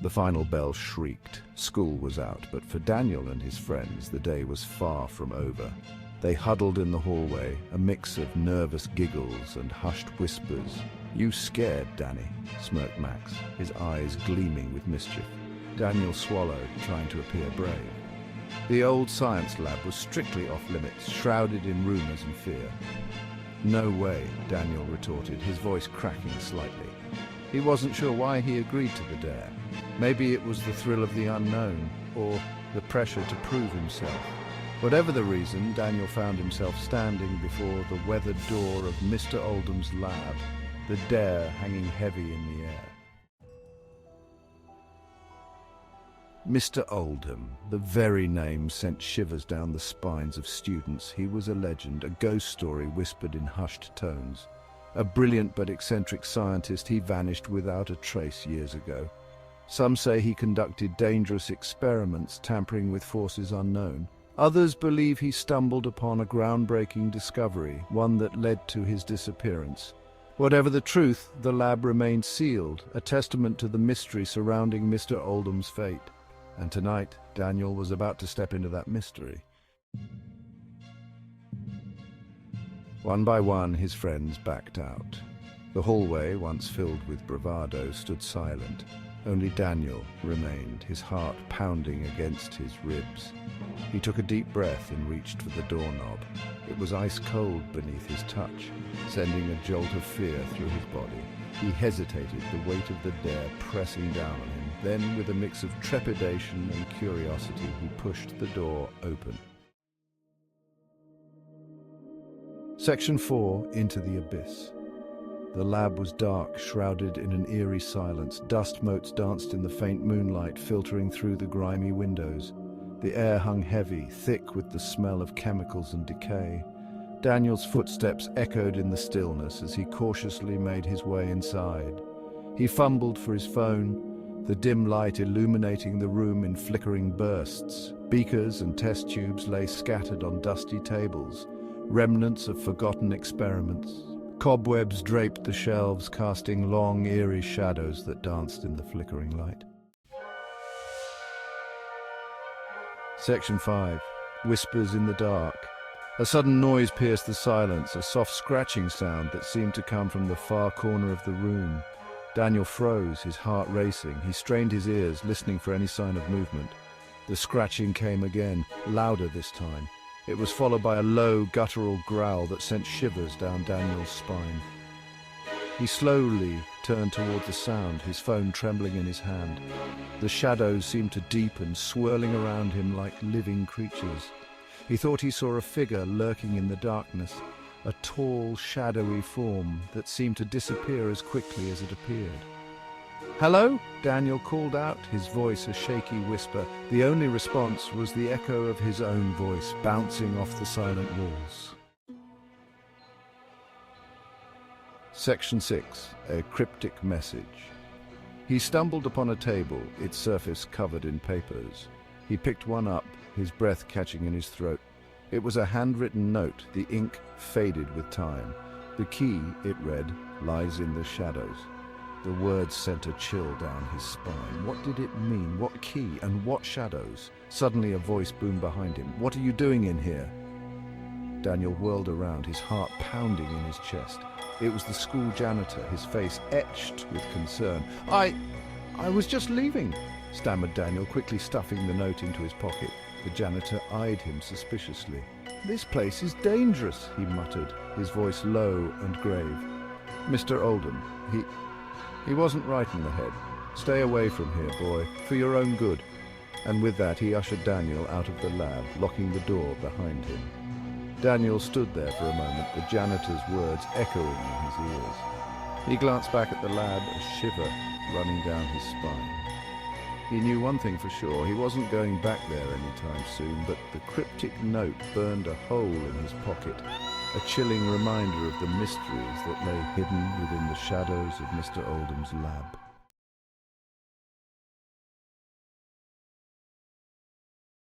The final bell shrieked. School was out, but for Daniel and his friends, the day was far from over. They huddled in the hallway, a mix of nervous giggles and hushed whispers. "You scared, Danny," smirked Max, his eyes gleaming with mischief. Daniel swallowed, trying to appear brave. The old science lab was strictly off-limits, shrouded in rumors and fear. "No way," Daniel retorted, his voice cracking slightly. He wasn't sure why he agreed to the dare. Maybe it was the thrill of the unknown, or the pressure to prove himself. Whatever the reason, Daniel found himself standing before the weathered door of Mr. Oldham's lab, the dare hanging heavy in the air. Mr. Oldham, the very name sent shivers down the spines of students. He was a legend, a ghost story whispered in hushed tones. A brilliant but eccentric scientist, he vanished without a trace years ago. Some say he conducted dangerous experiments, tampering with forces unknown. Others believe he stumbled upon a groundbreaking discovery, one that led to his disappearance. Whatever the truth, the lab remained sealed, a testament to the mystery surrounding Mr. Oldham's fate. And tonight, Daniel was about to step into that mystery. One by one, his friends backed out. The hallway, once filled with bravado, stood silent. Only Daniel remained, his heart pounding against his ribs. He took a deep breath and reached for the doorknob. It was ice cold beneath his touch, sending a jolt of fear through his body. He hesitated, the weight of the dare pressing down on him. Then, with a mix of trepidation and curiosity, he pushed the door open. Section 4, Into the Abyss. The lab was dark, shrouded in an eerie silence. Dust motes danced in the faint moonlight, filtering through the grimy windows. The air hung heavy, thick with the smell of chemicals and decay. Daniel's footsteps echoed in the stillness as he cautiously made his way inside. He fumbled for his phone, the dim light illuminating the room in flickering bursts. Beakers and test tubes lay scattered on dusty tables, remnants of forgotten experiments. Cobwebs draped the shelves, casting long, eerie shadows that danced in the flickering light. Section 5. Whispers in the dark. A sudden noise pierced the silence, a soft scratching sound that seemed to come from the far corner of the room. Daniel froze, his heart racing. He strained his ears, listening for any sign of movement. The scratching came again, louder this time. It was followed by a low, guttural growl that sent shivers down Daniel's spine. He slowly turned toward the sound, his phone trembling in his hand. The shadows seemed to deepen, swirling around him like living creatures. He thought he saw a figure lurking in the darkness, a tall, shadowy form that seemed to disappear as quickly as it appeared. "Hello?" Daniel called out, his voice a shaky whisper. The only response was the echo of his own voice, bouncing off the silent walls. Section 6. A cryptic message. He stumbled upon a table, its surface covered in papers. He picked one up, his breath catching in his throat. It was a handwritten note, the ink faded with time. The key, it read, lies in the shadows. The words sent a chill down his spine. What did it mean? What key and what shadows? Suddenly a voice boomed behind him. "What are you doing in here?" Daniel whirled around, his heart pounding in his chest. It was the school janitor, his face etched with concern. I was just leaving," stammered Daniel, quickly stuffing the note into his pocket. The janitor eyed him suspiciously. "This place is dangerous," he muttered, his voice low and grave. "Mr. Oldham, he wasn't right in the head. Stay away from here, boy, for your own good." And with that, he ushered Daniel out of the lab, locking the door behind him. Daniel stood there for a moment, the janitor's words echoing in his ears. He glanced back at the lab, a shiver running down his spine. He knew one thing for sure, he wasn't going back there anytime soon, but the cryptic note burned a hole in his pocket, a chilling reminder of the mysteries that lay hidden within the shadows of Mr. Oldham's lab.